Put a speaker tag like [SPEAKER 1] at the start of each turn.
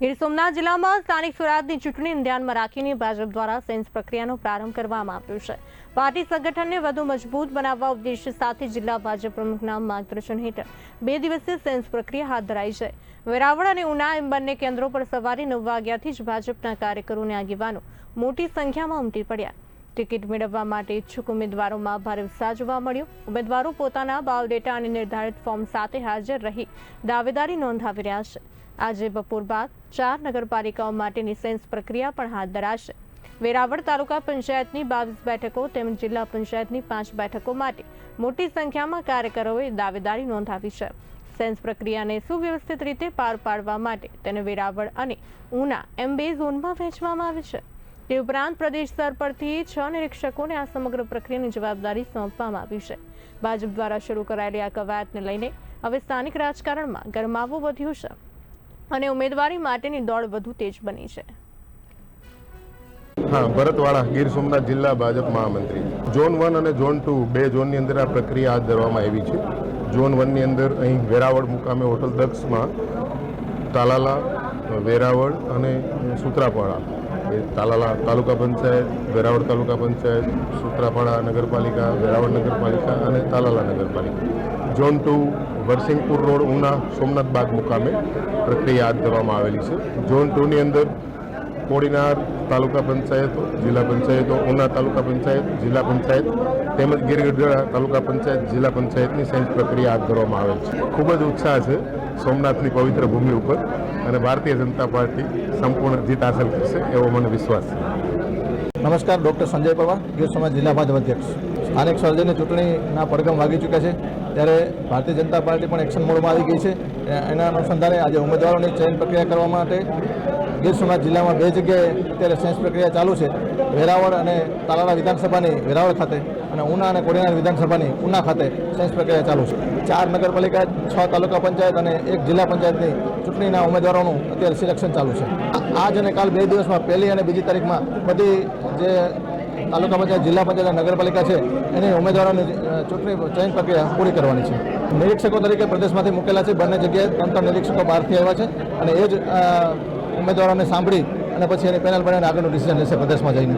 [SPEAKER 1] ગીર સોમનાથ જિલ્લામાં સ્થાનિક સ્વરાજની ચૂંટણીને ધ્યાનમાં રાખીને ભાજપ દ્વારા સેન્સ પ્રક્રિયાનો પ્રારંભ કરવામાં આવ્યો છે। પાર્ટી સંગઠનને વધુ મજબૂત બનાવવા ઉદ્દેશ્ય સાથે જિલ્લા ભાજપ પ્રમુખના માર્ગદર્શન હેઠળ 2 દિવસીય સેન્સ પ્રક્રિયા હાથ ધરાઈ છે। વેરાવળ અને ઉના એમ બંને કેન્દ્રો પર સવારે 9 વાગ્યાથી જ ભાજપના કાર્યકરો અને આગેવાનો મોટી સંખ્યામાં ઉમટી પડ્યા। ટિકિટ મેળવવા માટે ઈચ્છુક ઉમેદવારોમાં ભારે ઉત્સાહ જોવા મળ્યો। ઉમેદવારો પોતાના બાયોડેટા અને નિર્ધારિત ફોર્મ સાથે હાજર રહી દાવેદારી નોંધાવી રહ્યા છે। આજે બપોર બાદ 4 નગરપાલિકાઓ માટેની સેન્સ પ્રક્રિયા પણ હાથ ધરાશે। વેરાવળ તાલુકા પંચાયતની 22 બેઠકો તેમજ જિલ્લા પંચાયતની 5 બેઠકો માટે મોટી સંખ્યામાં કાર્યકરોએ દાવેદારી નોંધાવી છે। સેન્સ પ્રક્રિયાને સુવ્યવસ્થિત રીતે પાર પાડવા માટે તેને વેરાવળ અને ઉના એમ 2 ઝોનમાં વહેંચવામાં આવી છે। તે ઉપરાંત પ્રદેશ સ્તર પરથી 6 નિરીક્ષકોને આ સમગ્ર પ્રક્રિયાની જવાબદારી સોંપવામાં આવી છે। ભાજપ દ્વારા શરૂ કરાયેલી આ કવાયતને લઈને હવે સ્થાનિક રાજકારણમાં ગરમાવો વધ્યો છે અને ઉમેદવારી માટેની દોડ વધુ તેજ બની છે।
[SPEAKER 2] हाँ, भरतवाड़ा गीर सोमनाथ जिला भाजप महामंत्री जोन 1 અને જોન 2 બે ઝોનની અંદર આ પ્રક્રિયા હાથ ધરવામાં આવી છે। ઝોન 1 ની અંદર અહીં વેરાવળ મુકામે હોટલ દક્ષમાં તાલાલા, વેરાવળ અને સૂત્રાપાડા, તાલાલા તાલુકા પંચાયત, વેરાવળ તાલુકા પંચાયત, સૂત્રાપાડા નગરપાલિકા, વેરાવળ નગરપાલિકા અને તાલાલા નગરપાલિકા। ઝોન 2 વરસિંગપુર રોડ ઉના સોમનાથ બાગ મુકામે પ્રક્રિયા હાથ ધરવામાં આવેલી છે। ઝોન 2 ની અંદર કોડીનાર તાલુકા પંચાયતો, જિલ્લા પંચાયતો, ઉના તાલુકા પંચાયત, જિલ્લા પંચાયત તેમજ ગીરગઢડા તાલુકા પંચાયત, જિલ્લા પંચાયતની સેન્સ પ્રક્રિયા હાથ ધરવામાં આવેલ છે। ખૂબ જ ઉત્સાહ છે સોમનાથની પવિત્ર ભૂમિ ઉપર અને ભારતીય જનતા પાર્ટી સંપૂર્ણ જીત હાંસલ કરશે એવો મને વિશ્વાસ છે।
[SPEAKER 3] નમસ્કાર, ડૉક્ટર સંજય પવાર, ગીર સોમનાથ જિલ્લા ભાજપ અધ્યક્ષ। સ્થાનિક સ્વરાજ્યની ચૂંટણીના પડઘમ વાગી ચૂક્યા છે ત્યારે ભારતીય જનતા પાર્ટી પણ એક્શન મોડમાં આવી ગઈ છે। એના અનુસંધાને આજે ઉમેદવારોની ચયન પ્રક્રિયા કરવા માટે ગીર સોમનાથ જિલ્લામાં 2 જગ્યાએ અત્યારે સેન્સ પ્રક્રિયા ચાલુ છે। વેરાવળ અને તાલાલા વિધાનસભાની વેરાવળ ખાતે અને ઉના અને કોડીનાર વિધાનસભાની ઉના ખાતે સેન્સ પ્રક્રિયા ચાલુ છે। 4 નગરપાલિકા, 6 તાલુકા પંચાયત અને 1 જિલ્લા પંચાયતની ચૂંટણીના ઉમેદવારોનું અત્યારે સિલેક્શન ચાલુ છે। આજ અને કાલ 2 દિવસમાં 1લી અને 2જી તારીખમાં બધી જે તાલુકા પંચાયત, જિલ્લા પંચાયત અને નગરપાલિકા છે એની ઉમેદવારોની ચૂંટણી ચયન પ્રક્રિયા પૂરી કરવાની છે। નિરીક્ષકો તરીકે પ્રદેશમાંથી મૂકેલા છે। બંને જગ્યાએ 3 નિરીક્ષકો બહારથી આવ્યા છે અને એ જ ઉમેદવારોને સાંભળી અને પછી એની પેનલ બનાવીને આગળનું ડિસિઝન લેશે પ્રદેશમાં જઈને।